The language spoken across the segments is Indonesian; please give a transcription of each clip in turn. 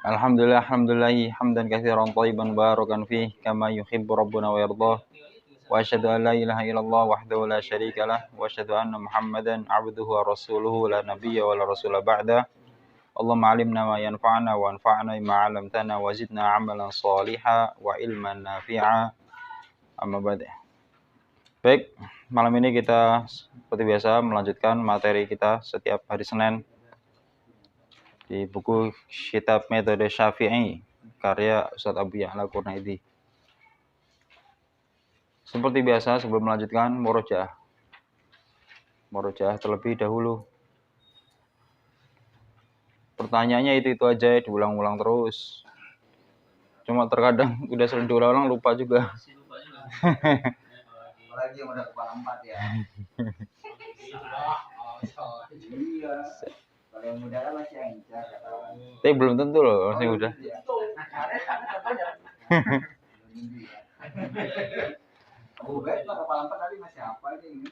Alhamdulillah, hamdan katsiran thayyiban barakan fih kama yuhibbu rabbuna wa yardah. Wa asyhadu an la ilaha illallah wahdahu la syarika lah wa asyhadu anna Muhammadan abduhu wa rasuluhu la nabiyya wa la rasula ba'da. Allahumma 'allimna ma yanfa'una wa anfa'na bima 'allamtana wa zidna 'amalan shalihan wa ilman nafi'a. Amma ba'd. Baik, malam ini kita seperti biasa melanjutkan materi kita setiap hari Senin di buku Kitab Metode Syafi'i karya Ustaz Abu Ya'la Qurnaidi. Seperti biasa sebelum melanjutkan murojaah terlebih dahulu. Pertanyaannya itu aja, diulang-ulang terus. Cuma terkadang udah sering diulang-ulang lupa juga. Apalagi yang udah kepala 4 ya. Iya. Kalau yang muda kan masih encer. Tapi belum tentu loh masih muda. Abu Ubed kepala 4 tadi masih apa nih?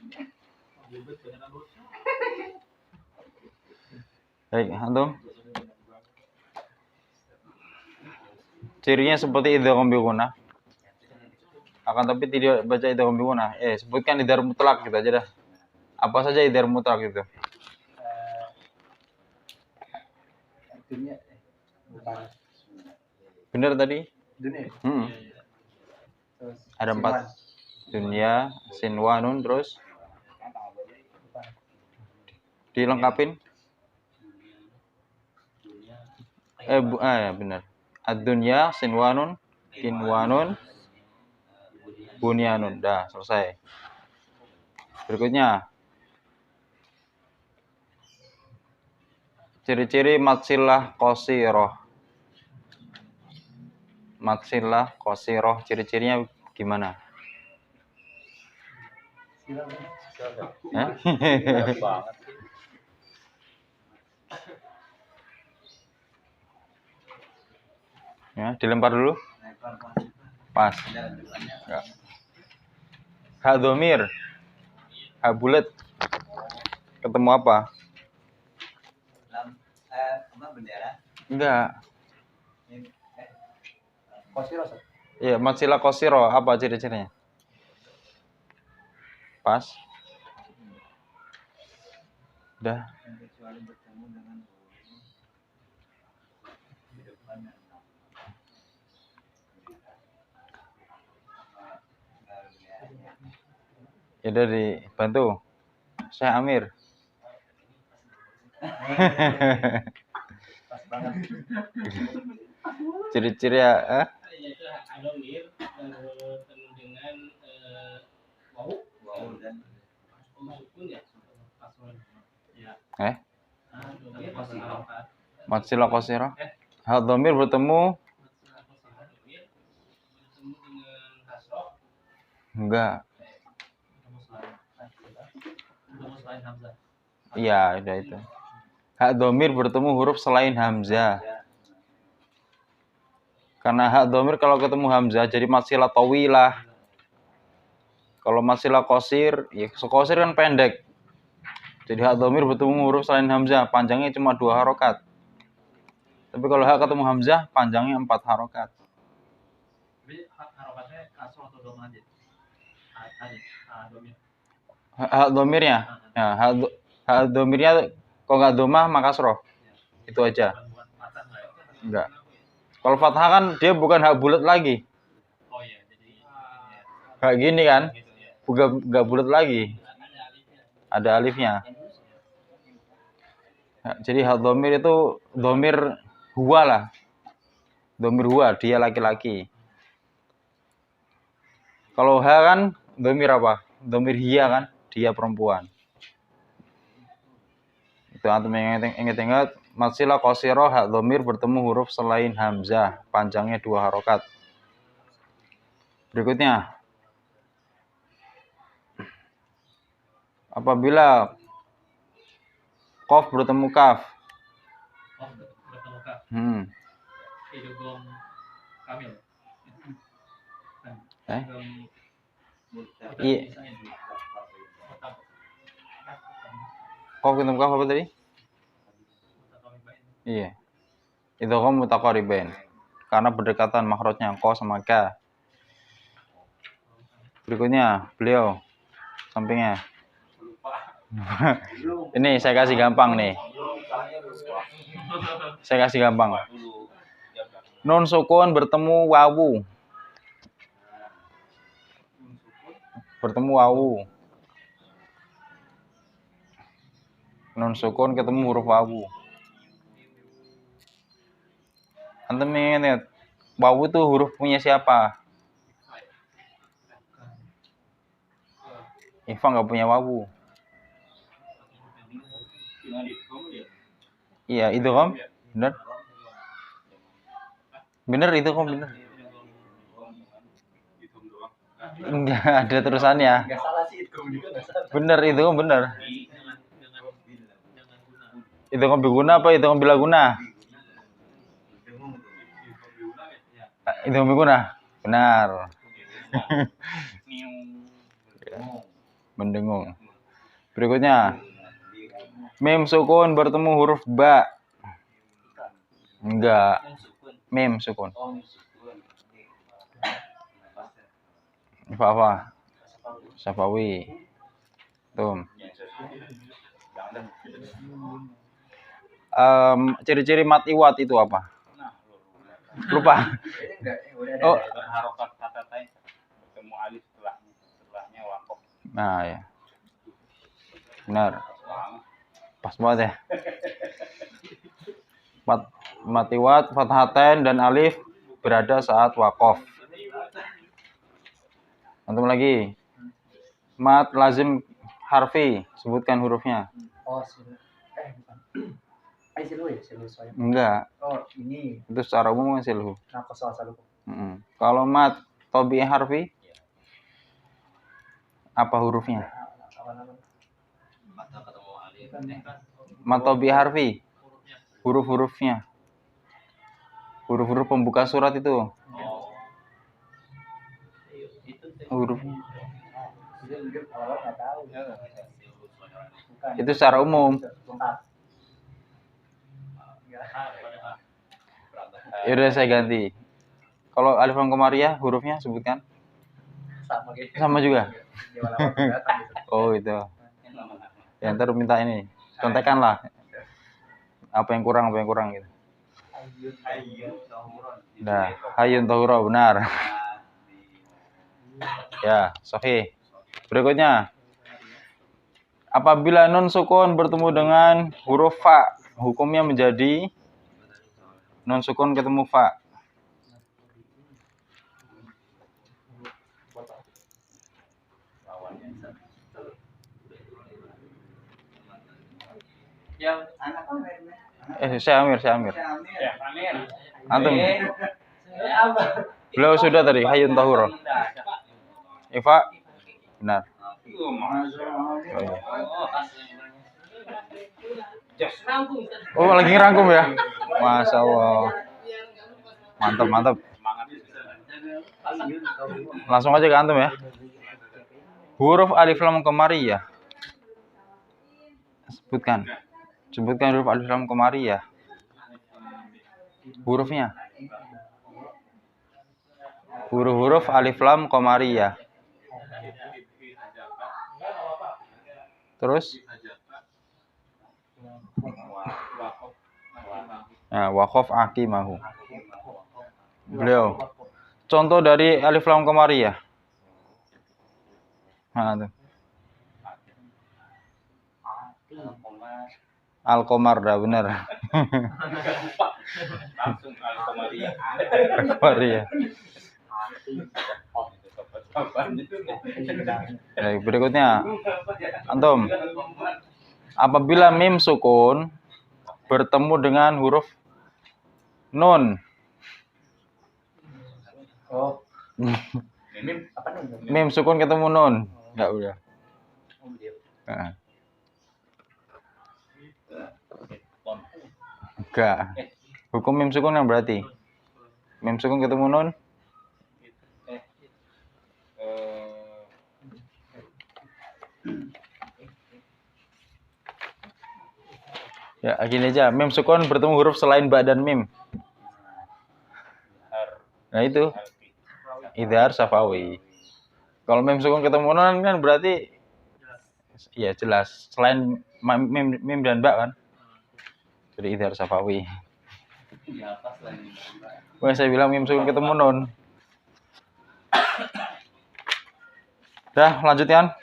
Baik, antum. Cirinya seperti idgham bi gunnah. Akan tapi tidak baca idgham bi gunnah. Sebutkan idgham mutlak gitu aja dah. Apa saja idgham mutlak itu? Benar tadi? Dunia. Ada 4. Dunia, sinwanun, terus dilengkapin. Ya benar. Ad-dunya, sinwanun, kinwanun, bunyanun. Dah, selesai. Berikutnya. Ciri-ciri matsilah qasiroh. Matsilah qasiroh, ciri-cirinya gimana? Ya, dilempar dulu. Pas. Enggak. Ha dhamir. Ha bulat. Ketemu apa? Bendera. Enggak. Kosiro. Iya, matsilah qasiro apa ciri-cirinya? Pas. Udah. Ya udah dibantu. Saya Amir. Pas banget. Ciri-ciri ya, Yaitu adomir penuh dengan wau dan sukun ya. Matsilah qasiro. Ha dhamir bertemu enggak. Iya, udah itu. Hak dhamir bertemu huruf selain hamzah. Karena hak dhamir kalau ketemu hamzah jadi matsilah tawilah. Kalau matsilah qasir, ya qasir kan pendek. Jadi hak dhamir bertemu huruf selain hamzah, panjangnya cuma 2 harokat. Tapi kalau hak ketemu hamzah, panjangnya 4 harokat. Jadi harokatnya kasroh atau doma aja? Hak dhamirnya. Ya, hak dhamirnya kalau nggak domah maka kasroh. Itu aja. Enggak. Kalau fathah kan dia bukan hak bulat lagi. Oh iya, jadi Kayak gini kan? Enggak bulat lagi. Ada alifnya. Ya, jadi hak dhamir itu dhamir huwa lah. Dhamir huwa, dia laki-laki. Kalau ha kan dhamir apa? Dhamir hiya kan? Dia perempuan. Itu antum ingat-ingat matsilah qasiro hak dhamir bertemu huruf selain hamzah, panjangnya 2 harokat. Berikutnya, apabila qaf bertemu kaf. Idgham kamil. Iya. Qaf ketemu kaf apa tadi? Iya. Idgham mutaqaribain. Karena berdekatan makhrajnya qa sama ka. Berikutnya, beliau sampingnya. Ini saya kasih gampang nih. Saya kasih gampang. Nun sukun bertemu wawu. Bertemu wawu. Nun sukun ketemu huruf wawu. Antum ingat, wawu itu huruf punya siapa? Ifa nggak punya wawu. Iya, itu kan benar. Benar itu kan benar. Enggak ada terusannya. Enggak salah sih, itu juga enggak salah. Benar itu kan benar. Itu kan biguna apa itu kan bila guna? Itu kan biguna. Benar. Mendengung. Berikutnya. Mim sukun bertemu huruf ba. Enggak. Mim sukun. Apa? Safawi. Tuh. Ciri-ciri mat iwat itu apa? Lupa. Oh. Harokat kata tadi bertemu alif setelahnya waqaf. Nah, ya. Benar. Pas banget ya. Matiwat, fathatain dan alif berada saat waqaf. Antum lagi. Mat lazim harfi, sebutkan hurufnya. Oh, bukan. Silu ya, silu soalnya. Enggak. Oh, ini. Itu secara umum kan silhu. Kenapa soal saluku? Kalau mat tabi'i harfi, apa hurufnya? Mat tabi'i harfi, huruf-hurufnya. Huruf-huruf pembuka surat itu. Hurufnya. Itu secara umum. Ya udah saya ganti. Kalau alif lam qamariyah hurufnya sebutkan. Sama juga. Oh itu. Ya ntar minta ini. Contekan lah. Apa yang kurang gitu. Nah, hayyun tahura benar. Ya, sahih. Berikutnya. Apabila nun sukun bertemu dengan huruf fa, hukumnya menjadi nun sukun ketemu fa. Saya Amir. Ya, Amir. Antum. Beliau sudah tadi hayyun tahura. Ifa benar. Oh, lagi ngerangkum ya? Masya Allah. Mantap. Langsung aja ke antum ya. Huruf alif lam qamariyah. Sebutkan huruf alif lam qamariyah. Hurufnya. Huruf alif lam qamariyah. Terus? Nah, waqaf aqimahu. Beliau. Contoh dari alif lam qamariyah. Nah, tuh. Al-Qamar dah benar. Langsung al-qamariyah. Qamariyah. Baik, berikutnya. Antum. Apabila mim sukun bertemu dengan huruf nun. Oh. Mim apa nun? Mim sukun ketemu nun. Enggak udah. Nah. Enggak. Hukum mim sukun yang berarti mim sukun ketemu nun. Ya, gini aja. Mim sukun bertemu huruf selain ba dan mim. Nah itu idhar safawi. Kalau mim sukun ketemu nun kan berarti ya jelas selain mim dan ba kan. Jadi idhar safawi. Wah, saya bilang mim sukun ketemu nun. Dah, lanjutkan.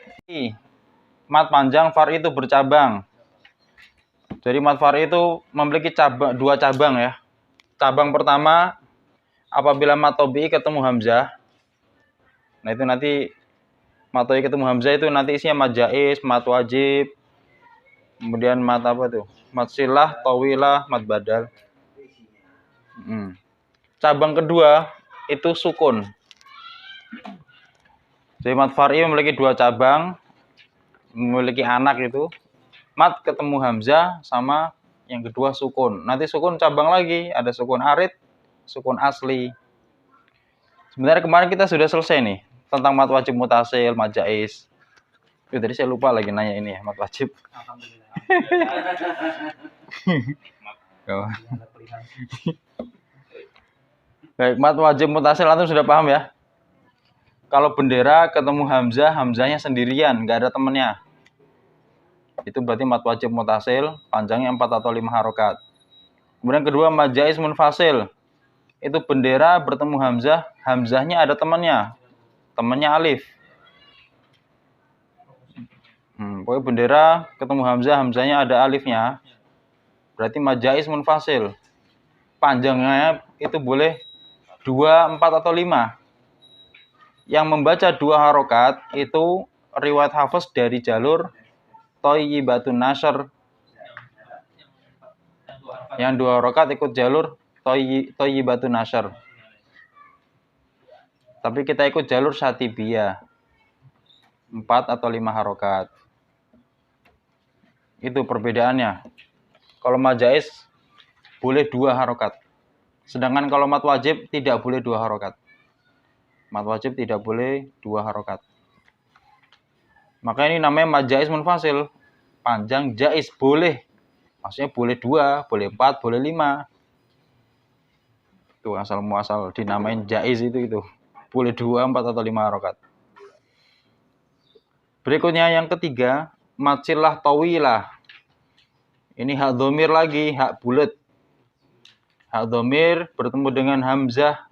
Mat panjang far itu bercabang. Jadi mat far itu memiliki dua cabang ya. Cabang pertama apabila mat tobi ketemu hamzah. Nah itu nanti mat tobi ketemu hamzah itu nanti isinya mat jaiz, mat wajib. Kemudian mat apa tuh? Mat silah, tawilah, mat badal. Cabang kedua itu sukun. Jadi mat far'i memiliki dua cabang, memiliki anak itu. Mat ketemu hamzah sama yang kedua sukun. Nanti sukun cabang lagi, ada sukun arid, sukun asli. Sebenarnya kemarin kita sudah selesai nih tentang mat wajib mutasil, mat jaiz. Tadi saya lupa lagi nanya ini ya, mat wajib. Baik, mat wajib mutasil antum sudah paham ya? Kalau bendera ketemu hamzah, hamzahnya sendirian, nggak ada temennya. Itu berarti mat wajib mutasil, panjangnya 4 atau 5 harokat. Kemudian kedua, mat jaiz munfasil. Itu bendera bertemu hamzah, hamzahnya ada temannya. Temannya alif. Pokoknya bendera ketemu hamzah, hamzahnya ada alifnya. Berarti mat jaiz munfasil. Panjangnya itu boleh 2, 4 atau 5. Yang membaca 2 harokat itu riwayat Hafiz dari jalur Thayyibatun Nashr. Yang 2 harokat ikut jalur Thayyibatun Nashr. Tapi kita ikut jalur Syatibiyah. 4 atau 5 harokat. Itu perbedaannya. Kalau mat jaiz boleh 2 harokat. Sedangkan kalau mat wajib tidak boleh 2 harokat. Mat wajib tidak boleh 2 harokat. Maka ini namanya mat jaiz munfasil. Panjang jaiz boleh. Maksudnya boleh 2, boleh 4, boleh 5. Itu asal muasal dinamain jaiz itu. Boleh 2, 4 atau 5 harokat. Berikutnya yang ketiga, mat silah tawilah. Ini hak dhamir lagi, hak bulat. Hak dhamir bertemu dengan hamzah,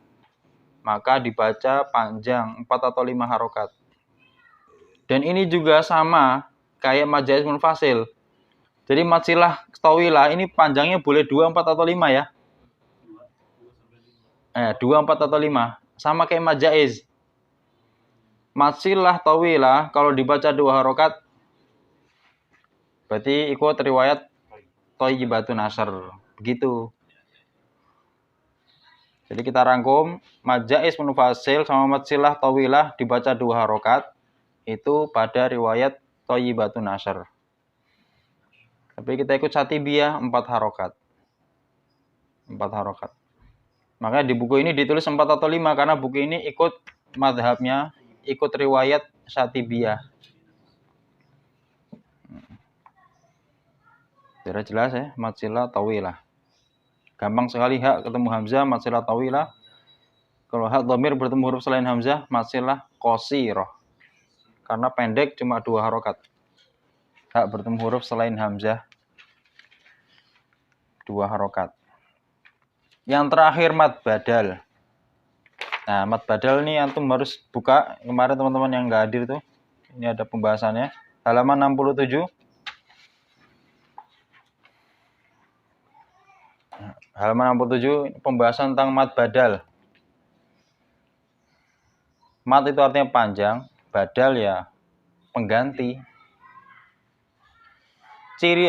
maka dibaca panjang 4 atau 5 harokat. Dan ini juga sama kayak mat jaiz munfasil. Jadi mat silah tawilah ini panjangnya boleh 2, 4 atau 5 ya. 2, 4 atau 5. Sama kayak mat jaiz. Mat silah tawilah kalau dibaca 2 harokat berarti ikut riwayat Thayyibatun Nashr. Begitu. Jadi kita rangkum, mat jaiz munfasil sama mat silah tawilah dibaca 2 harokat itu pada riwayat Thayyibatun Nashr. Tapi kita ikut Syatibiyah 4 harokat. 4 harokat. Makanya di buku ini ditulis 4 atau 5 karena buku ini ikut madhabnya, ikut riwayat Syatibiyah. Sudah jelas ya, mat silah tawilah. Gampang sekali hak ketemu hamzah, mat silah tawilah. Kalau hak dhamir bertemu huruf selain hamzah, mat silah qasirah. Karena pendek cuma 2 harokat. Hak bertemu huruf selain hamzah 2 harokat. Yang terakhir mat badal. Nah, mat badal ini antum harus buka. Kemarin teman-teman yang nggak hadir tuh, ini ada pembahasannya. Halaman 67. Halaman 67 pembahasan tentang mat badal. Mat itu artinya panjang, badal ya pengganti. Ciri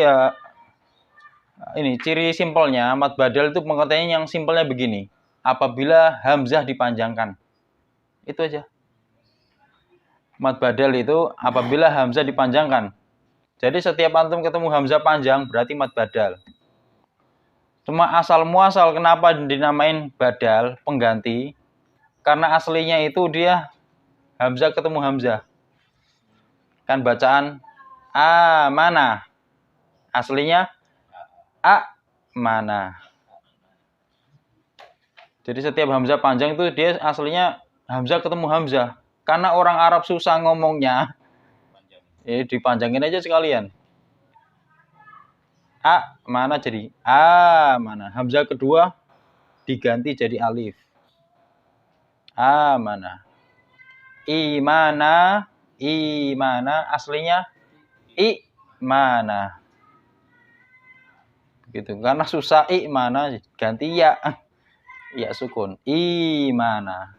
simpelnya mat badal itu pengertiannya yang simpelnya begini. Apabila hamzah dipanjangkan. Itu aja. Mat badal itu apabila hamzah dipanjangkan. Jadi setiap antum ketemu hamzah panjang berarti mat badal. Cuma asal muasal kenapa dinamain badal, pengganti? Karena aslinya itu dia hamzah ketemu hamzah. Kan bacaan mana? Aslinya mana? Jadi setiap hamzah panjang itu dia aslinya hamzah ketemu hamzah. Karena orang Arab susah ngomongnya, dipanjangin aja sekalian. A mana jadi A mana. Hamzah kedua diganti jadi alif. A mana. Imana, imana aslinya I mana. Gitu. Karena susah I mana ganti ya. Ya sukun. I mana.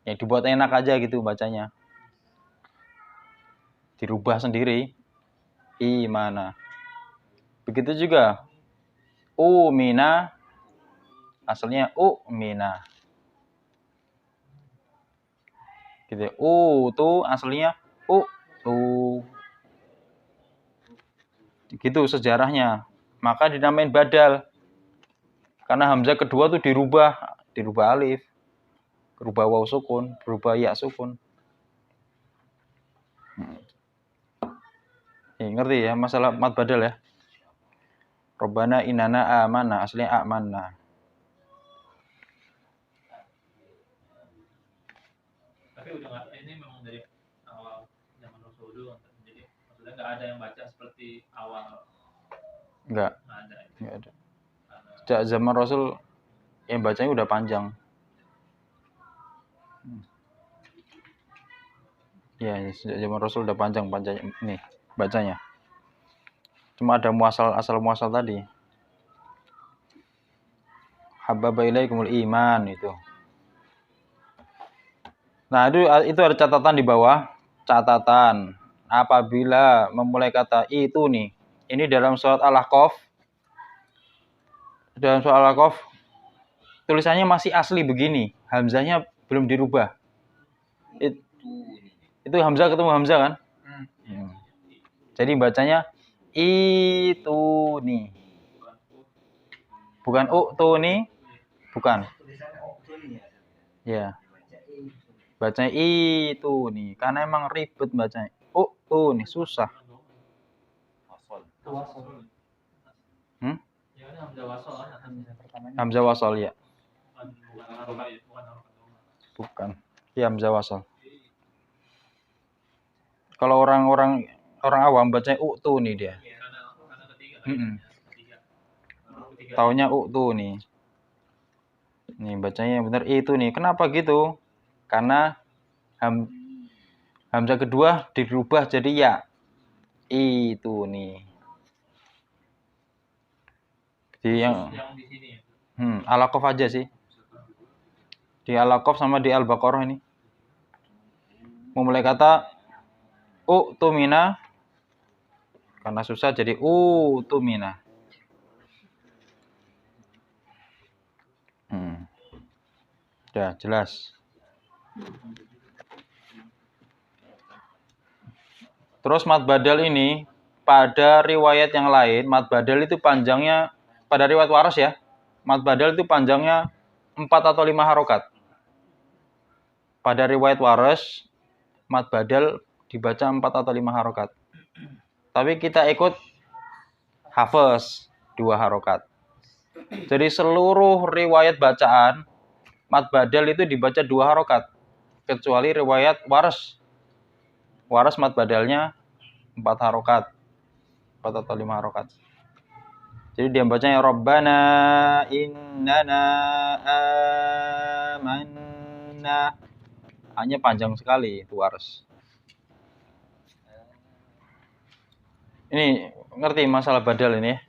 Ya dibuat enak aja gitu bacanya. Dirubah sendiri. I mana. Begitu juga U mina aslinya U mina. Gitu. U tu aslinya U tu. Gitu sejarahnya. Maka dinamain badal. Karena hamzah kedua tuh dirubah alif, berubah waw sukun, berubah ya sukun. Ngerti ya masalah mad badal ya? Robbana inana amana aslinya amanna. Tapi udah ini memang dari awal zaman Rasul dulu, jadi maksudnya nggak ada yang baca seperti awal. Enggak ada. Enggak ada. Sejak zaman Rasul yang bacanya udah panjang. Ya, sejak zaman Rasul udah panjang ini bacanya. Cuma ada asal muasal tadi. Habbaba ilaikumul iman itu. Nah, itu ada catatan di bawah. Catatan apabila memulai kata itu nih. Ini dalam surat Al-Ahqaf. Dalam surat Al-Ahqaf tulisannya masih asli begini. Hamzahnya belum dirubah. Itu hamzah ketemu hamzah kan? Jadi bacanya itu nih. Bukan tuh nih. Bukan. Ya. Bacanya itu nih. Karena emang ribet bacanya. Tuh nih susah. Hamzah wasol ya. Bukan. Iya hamzah wasol. Kalau orang awam bacanya tuh nih dia. Taunya tuh nih. Nih bacanya yang benar itu nih. Kenapa gitu? Karena hamzah kedua dirubah jadi ya. Itu nih. Jadi yang di sini ya. Al-Ahqaf aja sih. Di Al-Ahqaf sama di Al-Baqarah ini. Memulai kata tumina karena susah jadi tumina. Udah jelas. Terus mad badal ini pada riwayat yang lain mad badal itu panjangnya pada riwayat waras ya. Mad badal itu panjangnya 4 atau 5 harokat. Pada riwayat waras mad badal dibaca 4 atau 5 harokat. Tapi kita ikut hafaz 2 harokat. Jadi seluruh riwayat bacaan mad badal itu dibaca 2 harokat. Kecuali riwayat waras. Waras mad badalnya 4 harokat. 4 atau 5 harokat. Jadi dia bacanya Rabbana innana amanna. Hanya panjang sekali itu waras. Ini ngerti masalah badal ini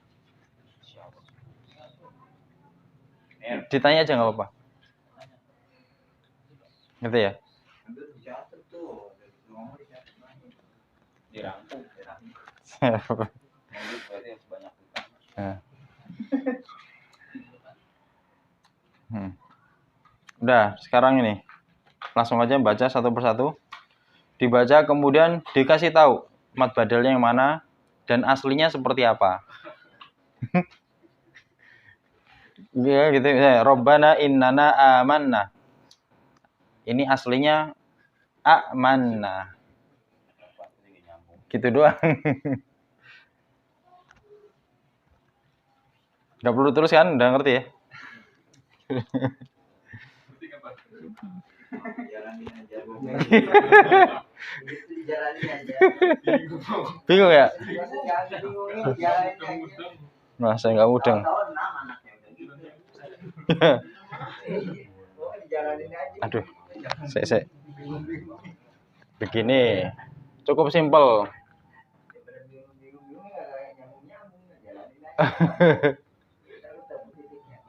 ya? Ditanya aja nggak apa-apa. Ngerti ya? Udah, sekarang ini langsung aja baca satu persatu. Dibaca kemudian dikasih tahu mad badalnya yang mana dan aslinya seperti apa. Ya gitu ya. Rabbana innana amanna. Ini aslinya amanna. Gitu doang. Gak perlu terus kan? Udah ngerti ya? Berarti apa? Jalanin aja. Itu dijalanin aja. Bingung ya? Jangan dibingungin, jalanin aja. Nah, saya nggak mudeng. Tahu-tahu 6 anaknya udah gitu. Pokoknya dijalanin aja. Aduh, saya. Begini, cukup simpel. Daripada bingung-bingung nggak nyambung-nyambung, jalanin aja. Kita udah titiknya.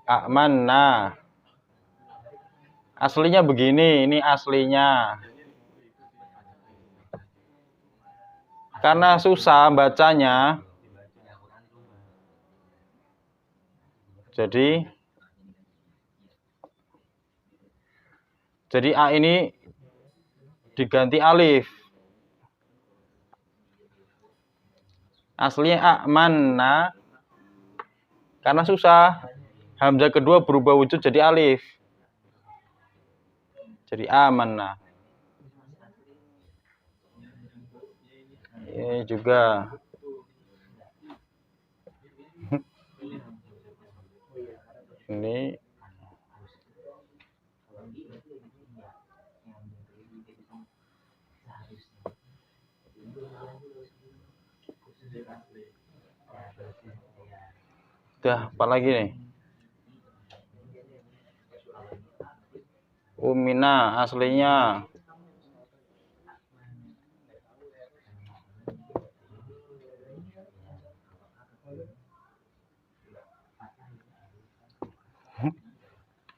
Amanna. Aslinya begini, ini aslinya. Karena susah bacanya. Jadi A ini diganti alif. Aslinya amanna. Karena susah. Hamzah kedua berubah wujud jadi alif. Jadi amanna. Ini juga. Ini udah, apa lagi nih? Umina aslinya.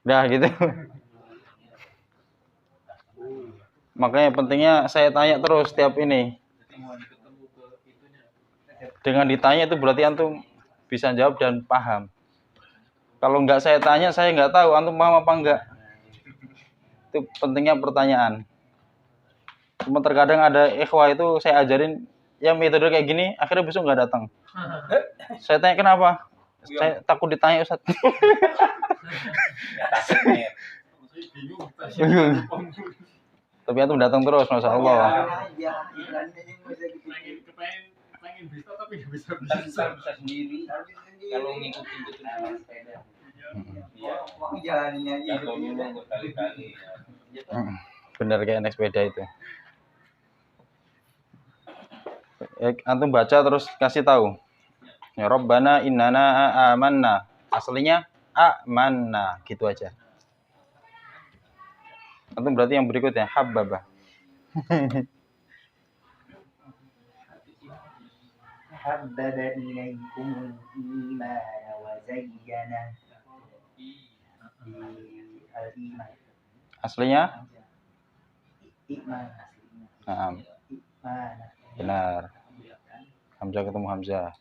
Udah gitu. Makanya pentingnya saya tanya terus setiap ini. Dengan ditanya itu berarti antum bisa jawab dan paham. Kalau nggak saya tanya, saya nggak tahu antum paham apa enggak. Itu pentingnya pertanyaan. Cuma terkadang ada ikhwah itu saya ajarin yang metode kayak gini, akhirnya besok nggak datang. Saya tanya kenapa? Saya takut ditanya Ustaz. Tapi antum datang terus, masya Allah. Pengen bisa tapi nggak bisa Bisa sendiri. Kalau ngikutin sepeda. Mau jalanin aja. Berkali-kali. Bener kayak naik sepeda itu. Antum baca terus kasih tahu. Ya Rabbana innana amanna. Aslinya amanna, gitu aja. Antum berarti yang berikutnya habbaba. Habbaba ilaikumul iman wa zayyana al-iman. Aslinya? Iman. Naam. Iman. Benar. Hamzah ketemu Hamzah.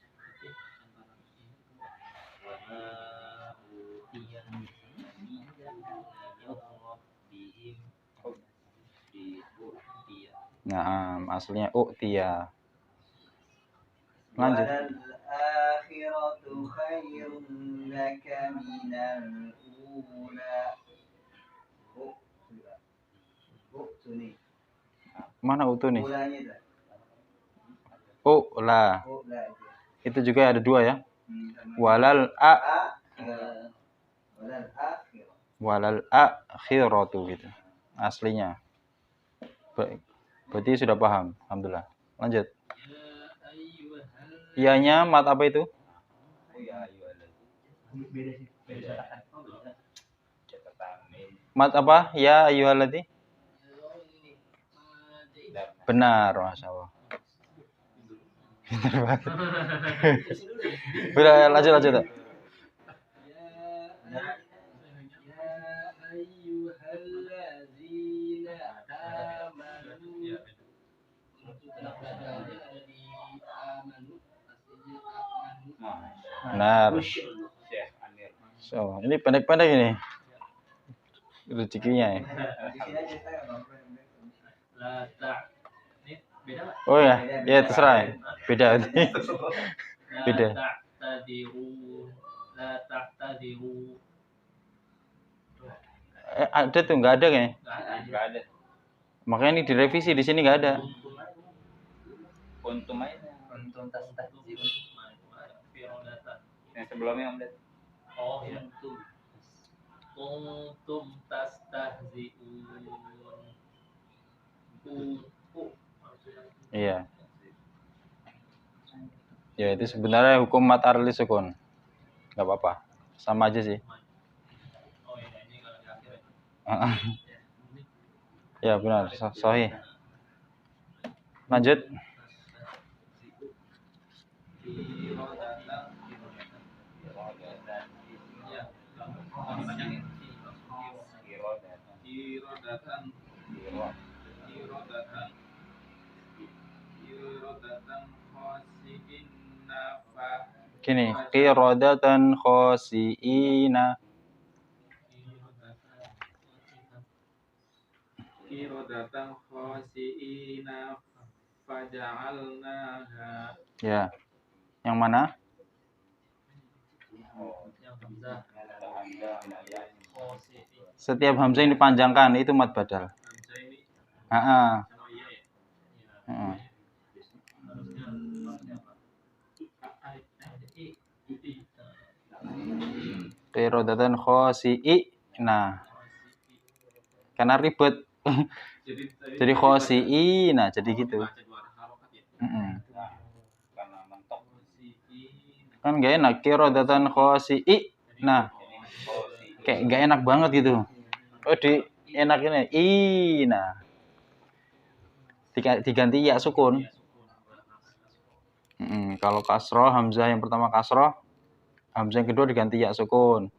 Naam, aslinya u'tiya. Lanjut. Wal-akhiratu khairun laka minal ula. U'tuni. Mana utu nih? Ulanya itu. U'la. Ula itu. Itu juga ada dua ya. Walal a walal akhiratu gitu. Aslinya. Berarti sudah paham. Alhamdulillah. Lanjut. Iyanya mat apa itu? Mat apa? Ya ayyuhalladzina. Benar, Masya Allah. Benar banget. Udah, lanjut. Benar. So, ini pendek-pendek ini. Rezekinya ya. Oh ya, ya terserah ya. Beda. Beda. Ada tuh, nggak ada kayaknya. Enggak ada. Makanya ini direvisi, di sini nggak ada. Untung aja. Untung tas. Yang sebelumnya Om Ded. Oh ya. Kuntum tastahzi'un. Iya. Ya itu sebenarnya hukum mat arli sukun. Enggak apa-apa. Sama aja sih. Oh iya, ini kalau di akhir Ya ya. benar, sahih. Lanjut. Gini, qiradatan khasiina. Qiradatan khasiina faja'alnaha. Ya. Yang mana? Yang hamzah. Setiap hamzah yang dipanjangkan itu mad badal. Hamzah ini Heeh. sama iya ya. Heeh. Harusnya apa? Qiradatan khasiina. Karena ribet. Jadi khasiina, jadi gitu. Heeh. Kan gak enak qiradatan khasiina. Kayak gak enak banget gitu. Oh enak ini ina. Diganti ya sukun. Kalau kasroh hamzah yang pertama kasroh, hamzah yang kedua diganti ya sukun.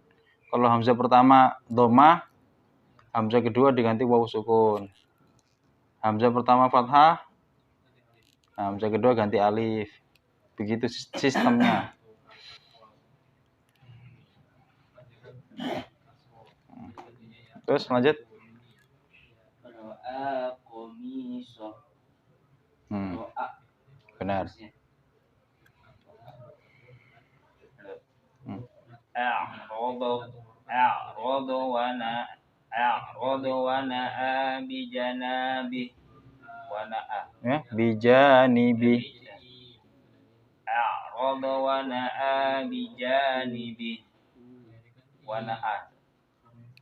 Kalau hamzah pertama dhammah, hamzah kedua diganti waw sukun. Hamzah pertama fathah, hamzah kedua ganti alif. Begitu sistemnya. Terus lanjut. Ro'a komiso. Ro'a. Benar. A'radu wa na'a bijanabi. Wa na'a. Ya, bijanibi. A'radu wa na'a bijanibi. Wa na'a.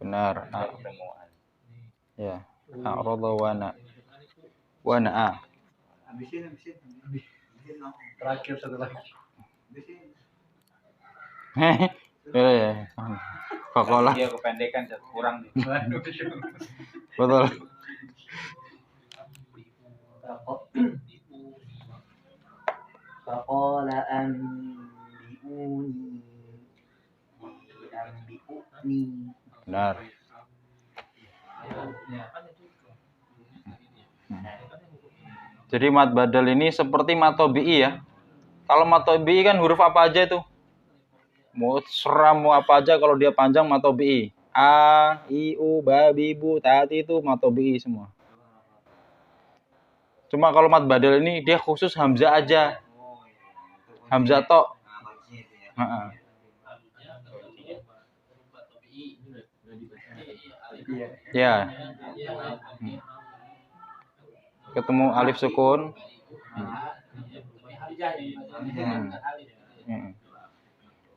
Benar. Ya. A'rada wa na'a. Habisin. Terakhir satu lagi. Ya. Fakola. Dia kependekan kurang nih. Betul. Faqala anbi'uni. Benar. Jadi mad badal ini seperti mad tabi'i ya. Kalau mad tabi'i kan huruf apa aja itu? Mau seram mau apa aja kalau dia panjang mad tabi'i. A, I, U, Ba, Bi, Bu, Tati itu mad tabi'i semua. Cuma kalau mad badal ini dia khusus hamzah aja. Hamzah tok. Ya. Ketemu alif sukun.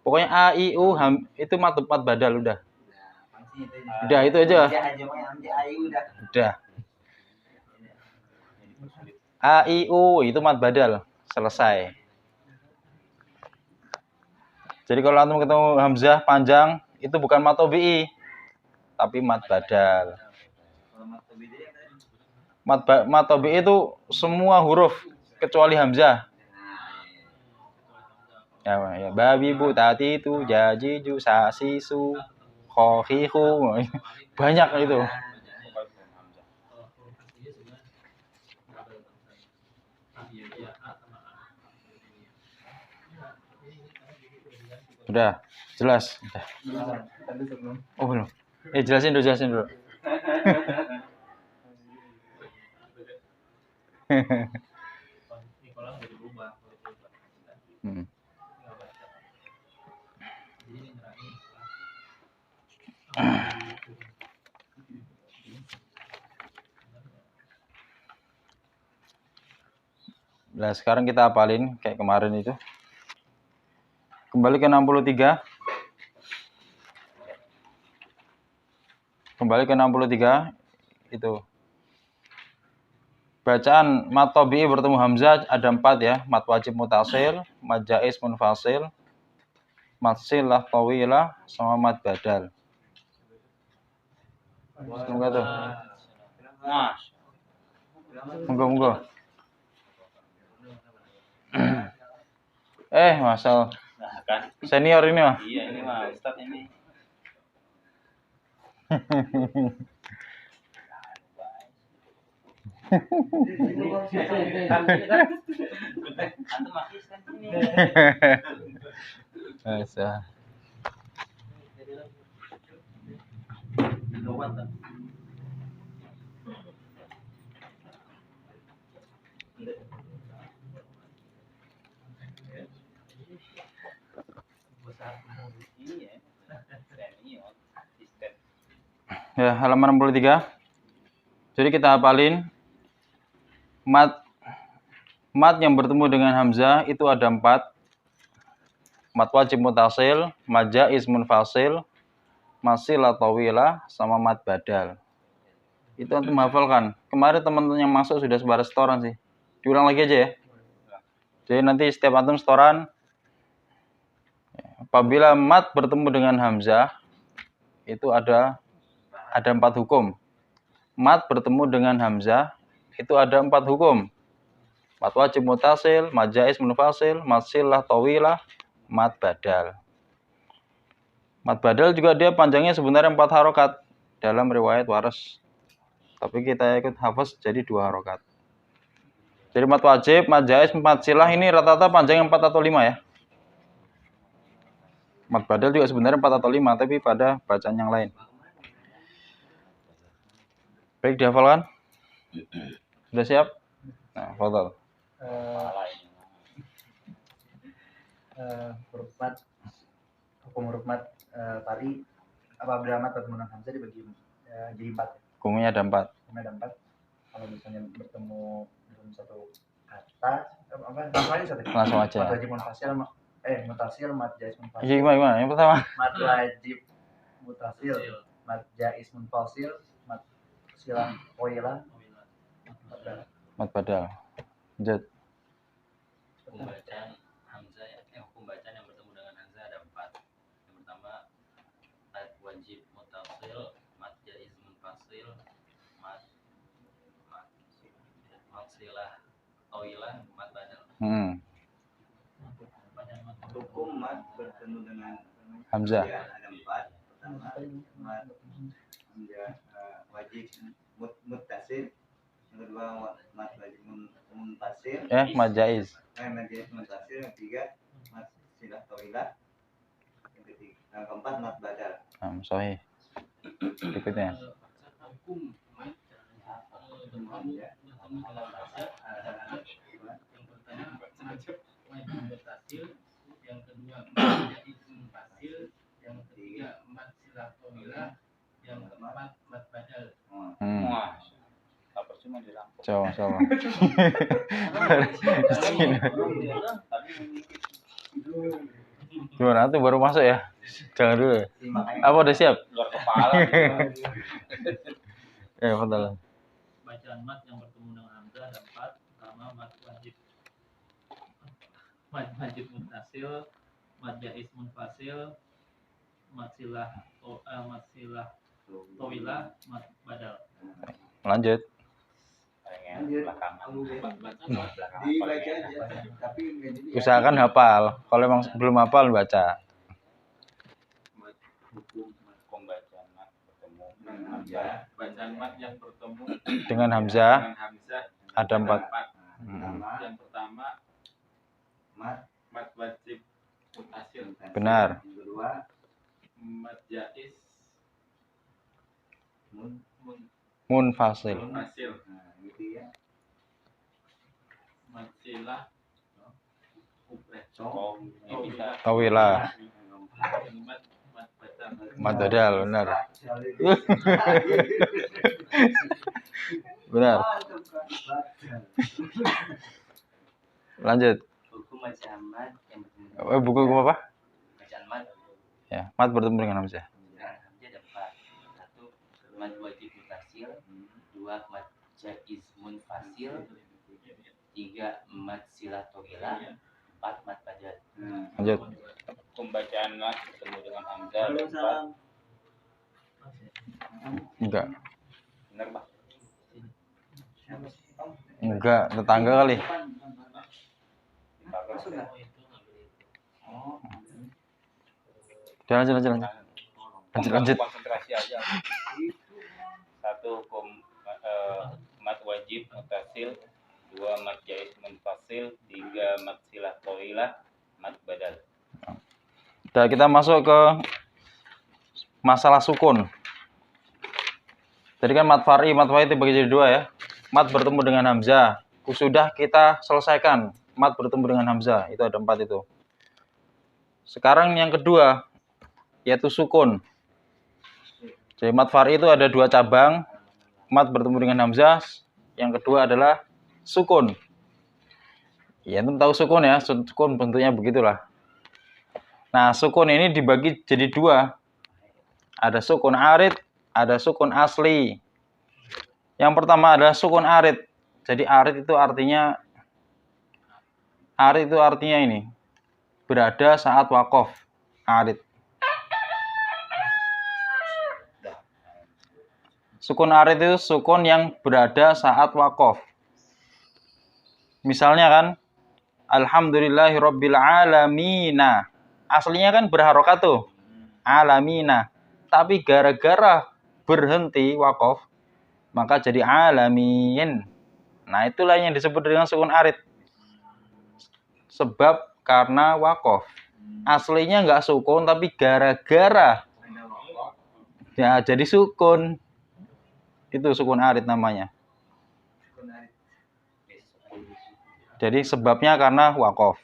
Pokoknya A, I, U itu mad badal udah. Udah itu aja. Udah. A, I, U itu mad badal. Selesai. Jadi kalau antum ketemu hamzah panjang itu bukan mad tabi'i tapi mad badal. Mad tabi'i itu semua huruf kecuali hamzah. Ya, babi bu tati itu jaji ju sasi su khohihu banyak itu. Udah jelas. Oh belum. Jelasin dulu. Nah, sekarang kita hafalin kayak kemarin itu. Kembali ke 63. Kembali ke 63 itu. Bacaan mat tabi'i bertemu hamzah ada 4 ya. Mat wajib mutasil, mat jaiz munfasil, mat silah tawilah, sama mat badal. Semoga tuh. Monggo. Masal. Senior ini mah. Iya, ini mah Ustaz ini. Antum asisten sini. Masa. Ya, halaman 63. Jadi kita hafalin mat yang bertemu dengan hamzah itu ada 4. Mat wajib mutasil, mat jaiz munfasil, mat silah tawilah, sama mat badal. Itu antum hafalkan. Kemarin teman-teman yang masuk sudah sebar setoran sih. Diulang lagi aja ya. Jadi nanti setiap antum setoran, apabila mat bertemu dengan hamzah itu ada 4 hukum. Mat bertemu dengan hamzah itu ada 4 hukum. Mat wajib mutasil, mat jaiz munfasil, mat silah tawilah, mat badal. Mat badal juga dia panjangnya sebenarnya 4 harokat dalam riwayat Waras. Tapi kita ikut hafaz jadi 2 harokat. Jadi mat wajib, mat jaiz, mat silah ini rata-rata panjangnya 4 atau 5 ya. Mat badal juga sebenarnya 4 atau 5 tapi pada bacaan yang lain. Baik, dihafalkan? Sudah siap? Nah, fadhal. Huruf mat, hukum huruf mat tadi apabila mat bertemu dengan hamzah dibagi jadi 4. Hukumnya ada 4. Hukumnya ada 4. Kalau misalnya bertemu dalam satu kata, langsung aja. Mat wajib mutasil, mat jaiz munfasil. Gimana? Yang pertama? Mat wajib mutasil, mat jaiz munfasil, mat silah tawilah, mat badal. Lanjut. Hukum bacaan hamzah hukum bacaan yang bertemu dengan hamzah ada 4. Yang pertama mat wajib mutasil, mat jaiz munfasil, mat silah tawilah, mat badal. Hukum mat bertemu dengan Hamzah. ada 4. Pertama mat hamzah wajib muttasil, yang kedua mat wajib munfasil, Mat jaiz. mat jaiz munfasil, yang ketiga mat silah tawilah, yang keempat mat badal. Sahih. Berikutnya. Hukum mat yang kedua jaiz munfasil, yang ketiga mat silah tawilah, yang keempat mat badal. Coba. Gimana tuh baru masuk ya? Jangan dulu. Apa udah siap? Luar kepala. Fadhal. Bacaan mat yang bertemu dengan hamzah ada 4. Pertama mat wajib mutasil, mat jaiz munfasil, mat silah tawilah, mat badal. Lanjut. Dibaca aja, tapi Usahakan hafal. Kalau emang belum hafal baca. hukum bacaan mat bertemu dengan hamzah. Bacaan mat yang bertemu Dengan hamzah dengan hamzah ada 4. Yang pertama mat wajib mutasil. Benar. Yang kedua mat jaiz Munfasil. munfasil. Gitu ya. Mat silah Tawilah. Mat badal, benar. Benar. Lanjut. Hukum bacaan mat yang bertemu Buku apa? Ya, mat bertemu dengan hamzah. Hamzah ada 4. 1 mad wajib mutasil, 2 mad jaiz munfasil, 3 mad silah tohilah, 4 mad badal. Lanjut. Pembacaan mat bertemu dengan hamzah ada 4. Enggak. Benar, Pak? Enggak, tetangga kali. Udah, lanjut. Konsentrasi aja. 1 mat wajib mutasil, 2 mat jaiz munfasil, 3 mat silah tohilah, mat badal. Udah, kita masuk ke masalah sukun. Jadi kan mat fari, mat fari dibagi jadi 2 ya. Mat bertemu dengan hamzah. Sudah kita selesaikan. Mat bertemu dengan hamzah. Itu ada 4 itu. Sekarang yang kedua, yaitu sukun. Jadi mat fari itu ada 2 cabang. Mat bertemu dengan hamzah. Yang kedua adalah sukun. Ya, antum tahu sukun ya. Sukun bentuknya begitulah. Nah, sukun ini dibagi jadi 2. Ada sukun arid, ada sukun asli. Yang pertama adalah sukun arid. Jadi arid itu artinya ini. Berada saat wakof. Arid. Sukun arid itu sukun yang berada saat wakof. Misalnya kan, Alhamdulillahirabbil alamina. Aslinya kan berharokat tuh. Alamina. Tapi gara-gara berhenti wakof, maka jadi alamin. Nah, itulah yang disebut dengan sukun arid. Sebab karena wakof. Aslinya nggak sukun, tapi gara-gara ya jadi sukun. Itu sukun arid namanya. Jadi sebabnya karena wakof.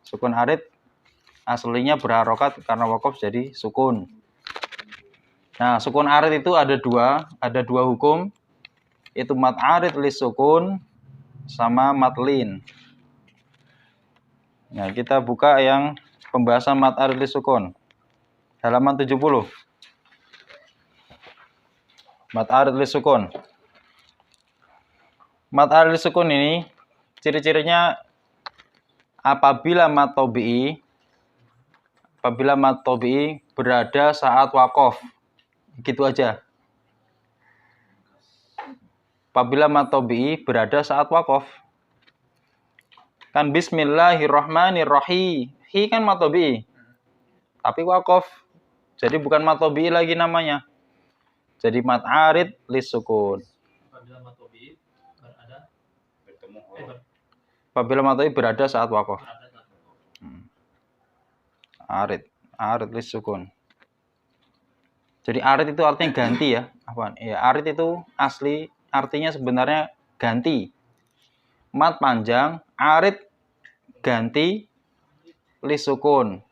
Sukun arid aslinya berharokat karena wakof jadi sukun. Nah, sukun arid itu ada 2 hukum. Itu mat arid lis sukun sama mat lin. Nah, kita buka yang pembahasan mat arid lis sukun. Halaman 70. Mat arid lis sukun. Mat arid lis sukun ini ciri-cirinya apabila mat tobi'i berada saat wakof. Gitu aja. Apabila mat tobi'i berada saat wakof. Kan bismillahirrahmanirrahim. Hi kan mat tobi'i. Tapi wakof. Jadi bukan mat tobi'i lagi namanya. Jadi mat arid lis sukun. Apabila mat tobi'i berada Bertemu Apabila mat tobi'i berada saat wakof. berada saat wakof. Arid lis sukun. Jadi arid itu artinya ganti ya. Apaan? Ya, arid itu asli artinya sebenarnya ganti. Mat panjang, arid ganti lis sukun.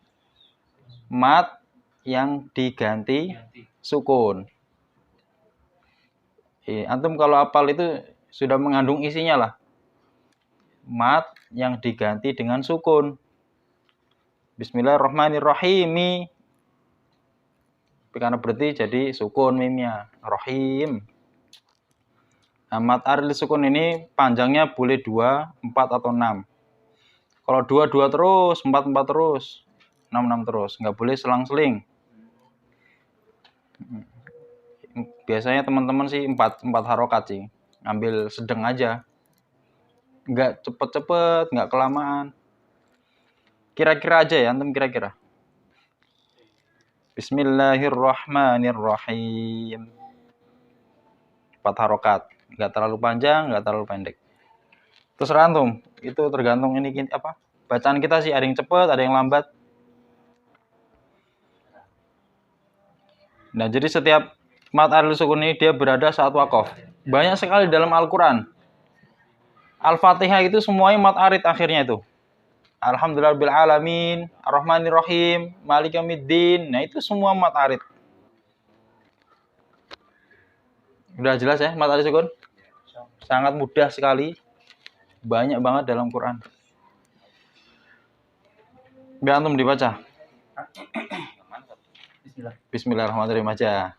Mat yang diganti sukun. Antum kalau hafal itu sudah mengandung isinya lah. Mat yang diganti dengan sukun. Bismillahirrahmanirrahim. Karena berarti jadi sukun mimnya. Rahim. Nah, mat arid lis sukun ini panjangnya boleh 2, 4 atau 6. Kalau 2 terus, 4 terus, 6 terus, nggak boleh selang-seling. Biasanya teman-teman sih 4 harokat sih, ambil sedang aja, nggak cepet-cepet, nggak kelamaan. Kira-kira aja ya, antum kira-kira. Bismillahirrahmanirrahim. 4 harokat, nggak terlalu panjang, nggak terlalu pendek. Terserah antum, itu tergantung ini apa bacaan kita sih, ada yang cepet, ada yang lambat. Nah, jadi setiap mat arid lis sukun ini dia berada saat wakof. Banyak sekali dalam Al-Quran. Al-Fatihah itu semuanya mat arid akhirnya itu. Alhamdulillahirabbil alamin, Ar-Rahmanir-Rahim, Maliki Yaumiddin. Nah, itu semua mat arid. Udah jelas ya mat arid sukun? Sangat mudah sekali. Banyak banget dalam Quran. Biar antum dibaca. Bismillah. Bismillahirrahmanirrahim aja.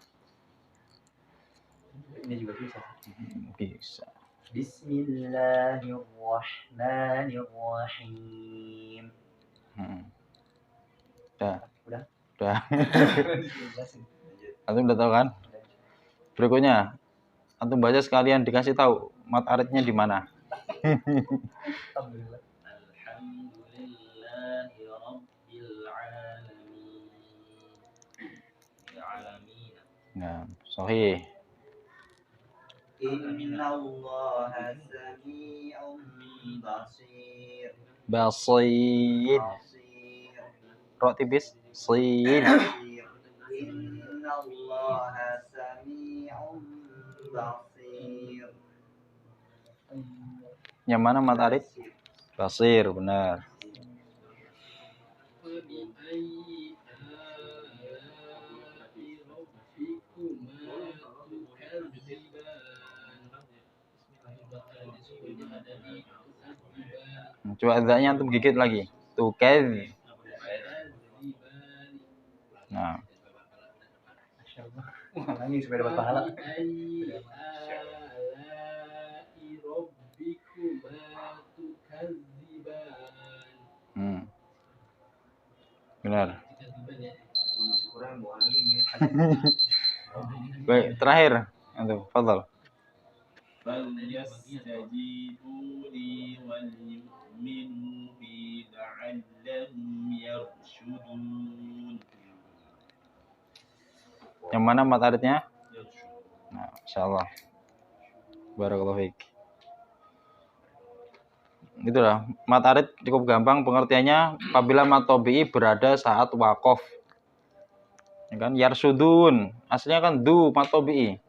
Ini juga bisa. Bisa. Bismillahirrahmanirrahim. Udah. Udah. Udah. Jelasin. Antum udah tahu kan? Berikutnya, antum baca sekalian dikasih tahu mat aritnya di mana. Alhamdulillah. Alhamdulillahi Rabbil Alamin. Alamin. Nah, sahih. Innallaha sami'un basir. Basir. Rok tipis. Sin. Innallaha sami'un basir. Yang mana mat arit? Basir, benar. فبأي آلاء ربكما تكذبان. Coba adanya antum gigit lagi. Tukez. Nah, Masya Allah. Wah, nangis supaya dapat pahala. فبأي آلاء ربكما تكذبان. Benar. Tikadziban ya. Masih kurang bawa lagi nih. Baik, terakhir. Antum, fadhal. فليستجيبوا لي وليؤمنوا بي لعلهم يرشدون. Yang mana mat aritnya? Nah, insyaallah. Barakallahu fiik. Itulah, mat arit cukup gampang pengertiannya apabila mat tabi'i berada saat waqaf. Ya kan? Yarsudun, aslinya kan du mat tabi'i.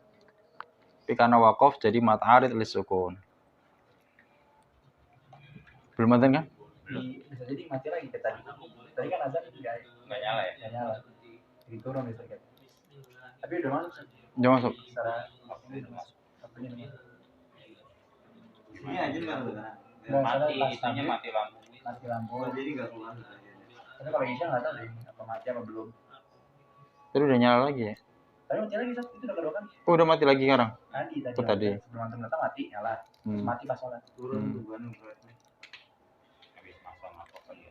Tapi karena waqaf jadi mat arit lisukun. Belum ada kan? Bisa jadi mati lagi ke tadi. Tadi kan azan Nggak nyala ya? nggak nyala. Jadi turun bisa kan. Tapi udah masuk. Udah masuk. Secara waktunya udah masuk. Waktunya udah masuk. Ini aja nggak keluar. Nggak, Mati, soalnya pas itunya maghrib, mati lampu. mati lampu. Oh, jadi nggak keluar. Tapi kalau Isya nggak tahu deh apa mati apa belum. Tadi udah nyala lagi ya? Tapi mati lagi Sat. Itu udah kedua kan? Oh, udah mati lagi sekarang. Tadi. Oh, tadi. Sebelum antum datang mati nyala. Terus mati pas sholat. Turun bukan berarti. Habis masuk kali ya.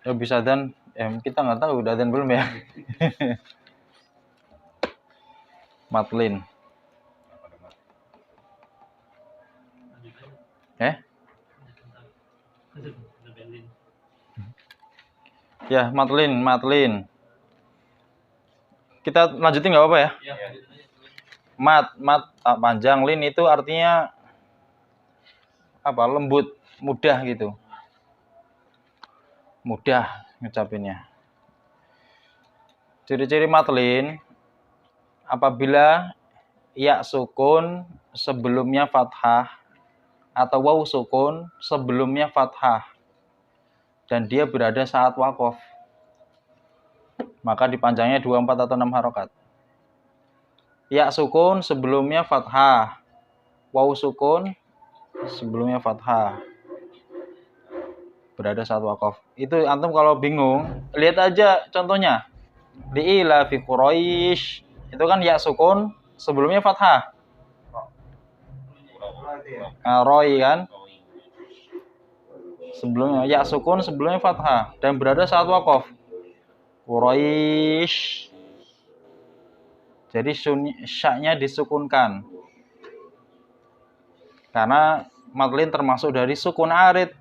Ya bisa dan kita nggak tahu udah dan belum ya. Matlin. Ya, matlin. Kita lanjutin nggak apa-apa ya? Mat panjang, lin itu artinya apa? Lembut, mudah gitu. Mudah ngucapinnya. Ciri-ciri matlin apabila ya sukun sebelumnya fathah atau waw sukun sebelumnya fathah dan dia berada saat waqaf, maka dipanjangnya 2, 4 atau 6 harokat. Ya sukun sebelumnya fathah, waw sukun sebelumnya fathah, berada saat waqaf. Itu antum kalau bingung, lihat aja contohnya. Li'ila fi Quraisy, itu kan ya sukun sebelumnya fathah. Roi kan? Sebelumnya ya sukun sebelumnya fathah dan berada saat waqaf. Quraisy. Jadi sya-nya disukunkan. Karena matlin termasuk dari sukun arid.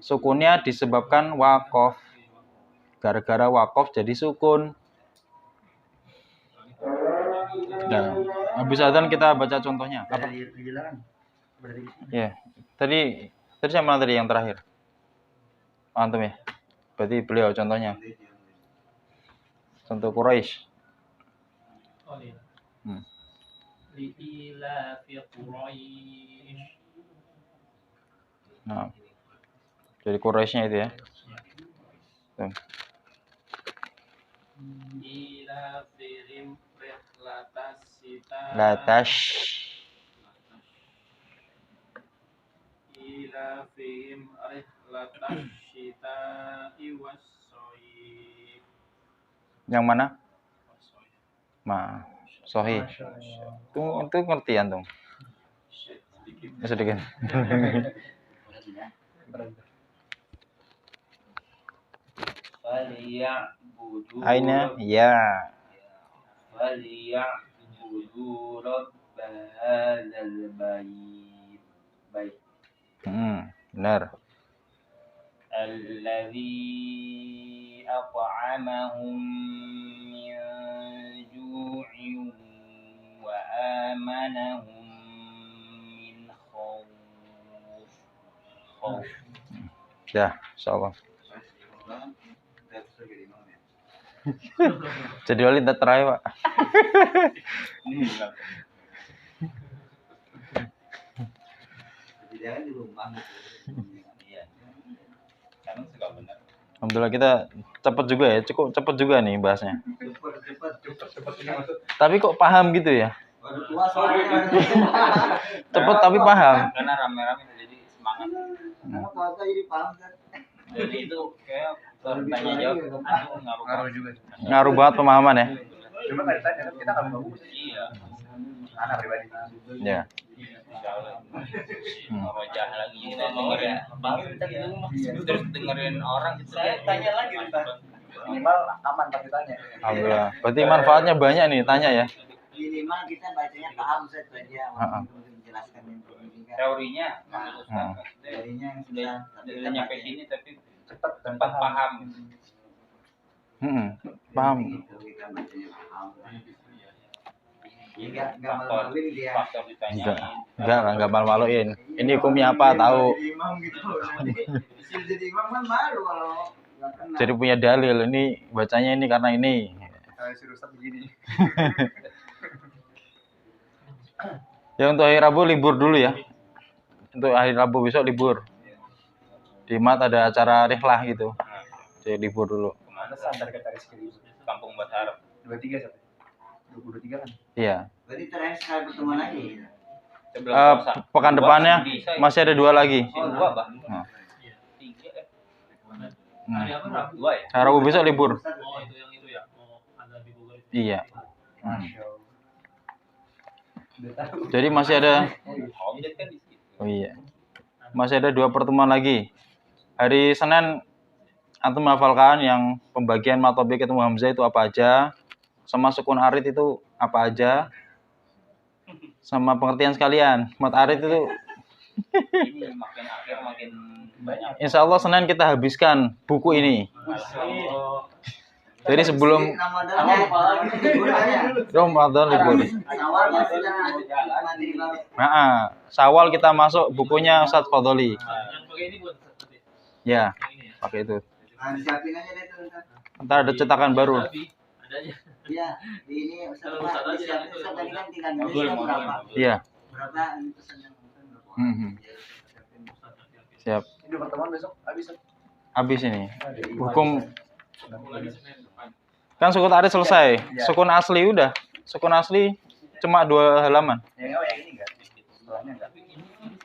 Sukunnya disebabkan waqaf. Gara-gara waqaf jadi sukun. Nah, habis adzan kita baca contohnya. Apa? Ya, tadi sama tadi yang terakhir. Antum ya. Berarti beliau contohnya. Contoh Quraisy. Li'ila fi Quraisy. Nah, jadi Quraisynya itu ya. Tuh. Ila firim latas sita. Latash. Ila ikhtilafihim rihlatash syita'i was-shayb. Yang mana? Was-shayb. Sohi. Masya Allah. Itu ngerti antum? Sedikit. Falyabudu Aina ya. falyabudu rabb hadzal bait. Benar. Alladzi at'amahum min ju'in wa amanahum min khawf. Ya, insyaallah. Jadi wali tak terakhir, Pak. Jangan di rumah. Iya. Karena suka benar. Alhamdulillah kita cepet juga ya, cukup cepet juga nih bahasnya. Cepet. Tapi kok paham gitu ya? Waduh tua soalnya. Cepet tapi paham. Karena rame-rame jadi semangat. Karena tua jadi paham kan. Jadi itu kayak bertanya jawab aduh ngaruh juga. Ngaruh banget pemahaman ya. Cuma nggak ditanya kan kita nggak bagus. Iya. Anak pribadi. Ya. Insyaallah. Merojah lagi kita dengerin terus dengerin orang gitu. Saya tanya lagi Minimal aman pas ditanya. Alhamdulillah. Berarti manfaatnya banyak nih tanya ya. Minimal kita bacanya paham set aja untuk menjelaskan informasi. teorinya Jadinya yang sudah sudah nyampe sini tapi Cepat dan tempat paham. Paham. Gitu, kita bacanya paham. Enggak Faktor malu-maluin dia. faktor ditanyain. Enggak malu-maluin. Ini hukumnya apa tahu. Jadi imam gitu. Jadi imam kan malu kalau nggak kenal. Jadi punya dalil ini bacanya ini karena ini. si Ustaz begini. Ya untuk hari Rabu libur dulu ya. Untuk hari Rabu besok libur. Di Mat ada acara rihlah gitu. Jadi libur dulu. Ada standar kita rezeki Kampung Bahasa Arab. 23 sampai 2023 kan. Iya. Berarti terakhir sekali bertemu lagi. Sebelum puasa. Pekan Dua depannya bisa, masih ada 2 lagi. dua bah. Nah. Tiga Hari apa Rabu? dua ya. Hari Rabu besok libur. Oh itu yang itu ya. Oh ada di Bogor itu. Iya. Masya Allah. Udah tahu. Jadi masih ada Objek kan di situ. Oh iya. Masih ada 2 pertemuan lagi. Hari Senin antum hafalkan yang pembagian matobik ketemu Hamzah itu apa aja, sama sukun arid itu apa aja, sama pengertian sekalian. Mat arid itu Ini makin akhir makin banyak. insya Allah Senin kita habiskan buku ini. Jadi sebelum Ramadan libur. Awal sudah mandiri baru. Syawal kita masuk bukunya Ustadz Fadoli. Yang pakai ini buat seperti Ya, yang ini ya. pakai itu. Siapin aja deh tuh. Ntar ada cetakan baru. Tapi ada aja. Iya, di ini Ustaz Kalau Ustaz aja yang itu. Ustaz tadi kan tinggal nulis kan berapa? Iya. Berapa ini pesan yang berapa? Mhm. Siap. Ini pertemuan besok habis. Habis ini. Ada Hukum Mulai Senin depan. kan sukun arid selesai. Sukun asli udah. Sukun asli cuma 2 halaman. yang ini enggak. Setelahnya enggak.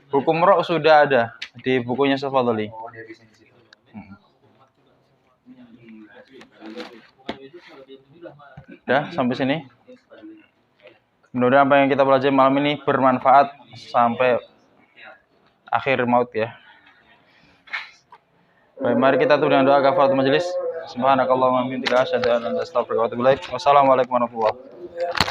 Hukum ro sudah ada di bukunya Ustadz Fadoli. Oh, dia bisa di situ. Udah sampai sini. Mudah-mudahan apa yang kita pelajari malam ini bermanfaat sampai akhir maut ya. Baik, mari kita tutup dengan doa kafaratul majelis. Subhanakallahumma wa bihamdika asyhadu an la ilaha illa anta astaghfiruka wa atubu ilaik. Wassalamualaikum warahmatullahi wabarakatuh.